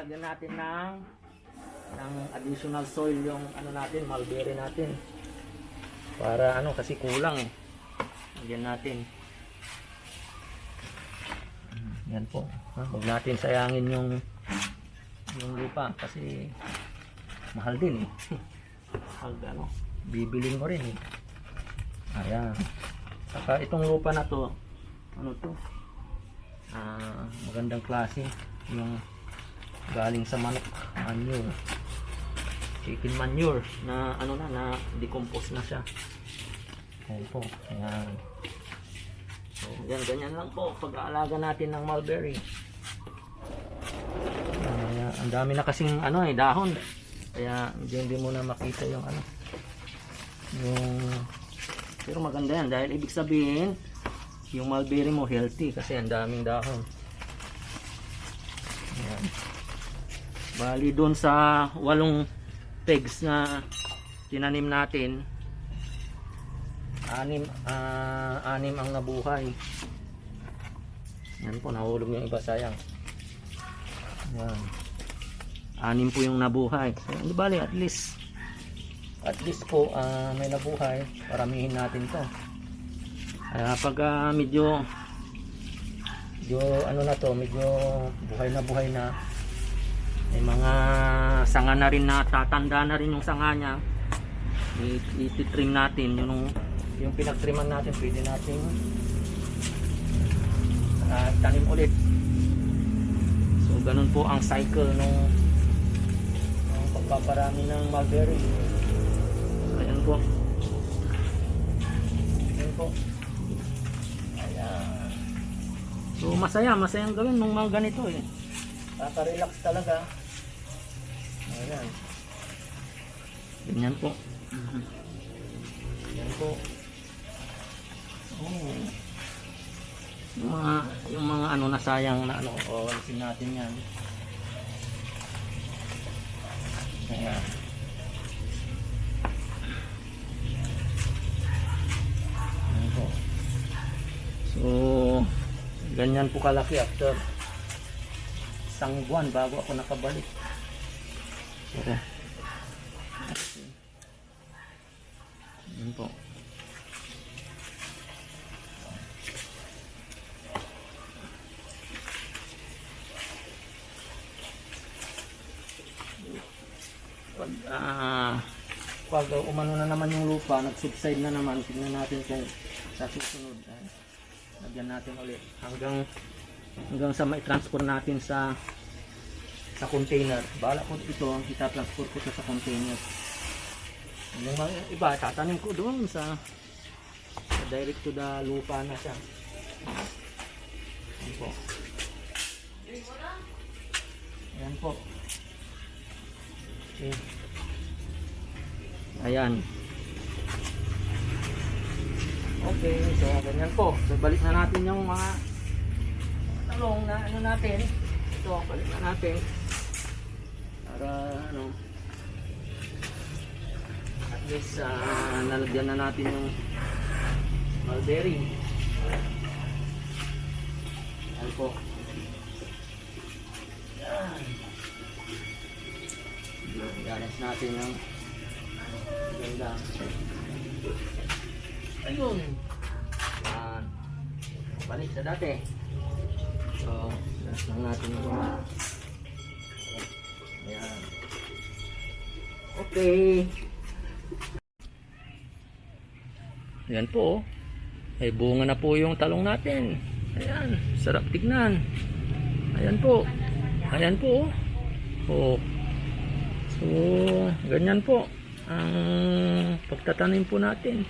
lalagyan natin ng additional soil yung ano natin, mulberry natin. Para ano, kasi kulang eh. Lagyan natin. Yan po. Huwag natin sayangin yung lupa kasi mahal din eh. Mahal ano, bibilin mo rin eh. Ayan. Saka itong lupa na to, ano to? Magandang klase. Yung galing sa manok manure. Chicken manure na ano na decompose na siya. Ayan po. Ayan. So, ganyan lang po pag-aalaga natin ng mulberry. Ang dami na kasing ano eh, dahon. Kaya hindi mo na makita yung ano. Pero maganda yan dahil ibig sabihin yung mulberry mo healthy kasi ang daming dahon. Ayan. Bali doon sa 8 pegs na tinanim natin, 6 ang nabuhay. Yan po, nahulog yung iba, sayang. Yan. 6 po yung nabuhay. So, di bali, at least po may nabuhay. Paramihin natin to. Pag medyo ano na to, medyo buhay na, may mga sanga na rin na tatanda na rin yung sanga nya, i-trim natin yung pinagtriman natin, pwede natin tanim ulit. So ganun po ang cycle ng pagpaparami ng mulberry. Ayan po. Ayan po. Ayan. So masayang gawin ng mga ganito eh. Kaka-relax talaga. Ayan. Ganyan po. Ganyan po. Oh. Yung mga ano na sayang na ano, alisin natin yan. Ayan. Ayan po. So, ganyan po kalaki after isang buwan bago ako nakabalik. Okay. Ayan po. Pag umano na naman yung lupa, nag-subside na naman, tignan natin kung sa susunod lagyan natin ulit hanggang sa mai-transfer natin sa container. Bala ko ito, ita-transfer ko sa container. Yung mga iba, tatanim ko doon sa direct to the lupa na siya. Ayan po. Ayan po. Okay. Ayan. Okay, so ganyan po. So balik na natin yung mga talong na ano natin. Ito, balik na natin. Para ano, at least nalagyan na natin yung mulberry. Ayan po. Ayan. Ganas natin yung ganda. Ayun. Ayan. Balik sa dati. So, ganas lang natin yung ayan. Okay. Ayan po. May bunga na po yung talong natin. Ayan. Sarap tignan. Ayan po. Ayan po. Oh. So, ganyan po ang pagtatanim po natin.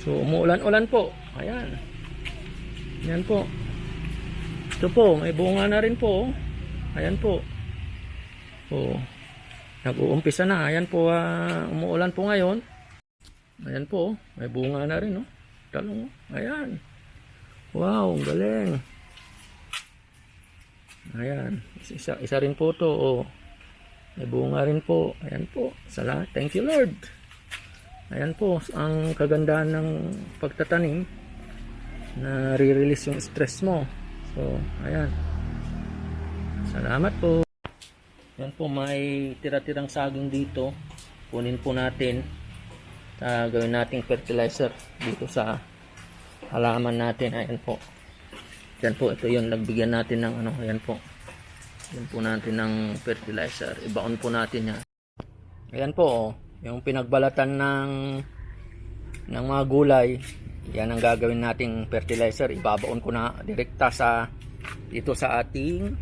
So, umuulan-ulan po. Ayan. Ayan po. Ito po, may bunga na rin po. Ayan po. So, nag-uumpisa na. Ayan po, umuulan po ngayon. Ayan po, may bunga na rin, no? Talong. Ayan. Wow, ang galing. Ayan. Isa rin po to, oh. May bunga rin po. Ayan po. Salamat. Thank you, Lord. Ayan po ang kagandahan ng pagtatanim, na re-release yung stress mo. So, ayan. Salamat po. Yan po, may tira-tirang saging dito. Kunin po natin. Gawin nating fertilizer dito sa halaman natin. Ayan po. Yan po, ito yun. Nagbigyan natin ng ano. Ayan po. Yan po natin ng fertilizer. Ibaon po natin yan. Ayan po, oh. Yung pinagbalatan ng mga gulay. Yan ang gagawin nating fertilizer. Ibabaon ko na direkta sa dito sa ating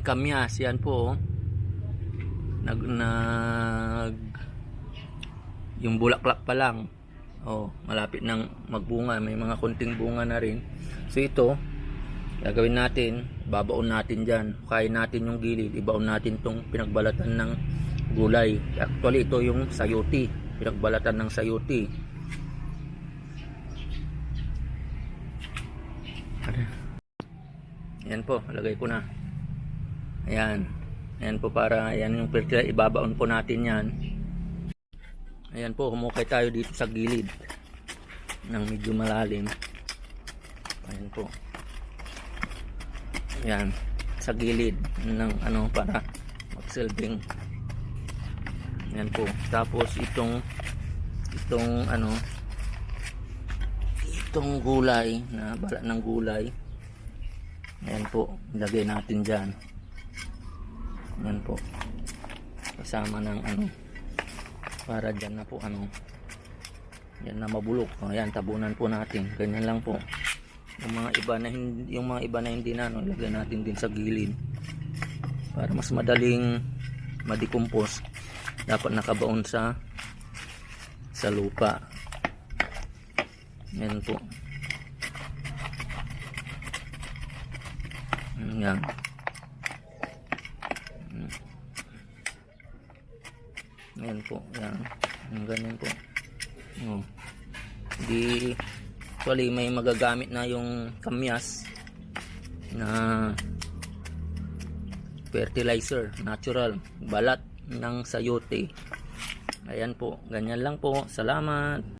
kamyas. Yan po, oh. Yung bulaklak pa lang, oh, malapit nang magbunga, may mga konting bunga na rin. So ito gagawin natin, babaon natin dyan, kain natin yung gilid, ibaon natin tong pinagbalatan ng gulay. Actually ito yung sayuti, pinagbalatan ng sayuti. Ayan po, lagay ko na. Ayan. Ayan po, para ayan yung fertilizer, ibabaon po natin yan. Ayan po, humukay tayo dito sa gilid ng medyo malalim. Ayan po. Ayan, sa gilid ng ano, para magsilbing. Ayan po. Tapos itong ano, itong gulay, na balat ng gulay. Ayan po, ilagay natin dyan. Ayan po. Kasama ng ano, para dyan na po ano, yan na mabulok. Ayan, tabunan po natin. Ganyan lang po. Yung mga iba na hindi na ano, ilagay natin din sa gilid para mas madaling ma-decompose. Dapat nakabaon sa lupa. Yan po. Yan. Yan po, yan. Ganyan po. Oh. Di, actually may magagamit na yung kamyas na fertilizer, natural, balat ng sayote. Ayan po, ganyan lang po. Salamat.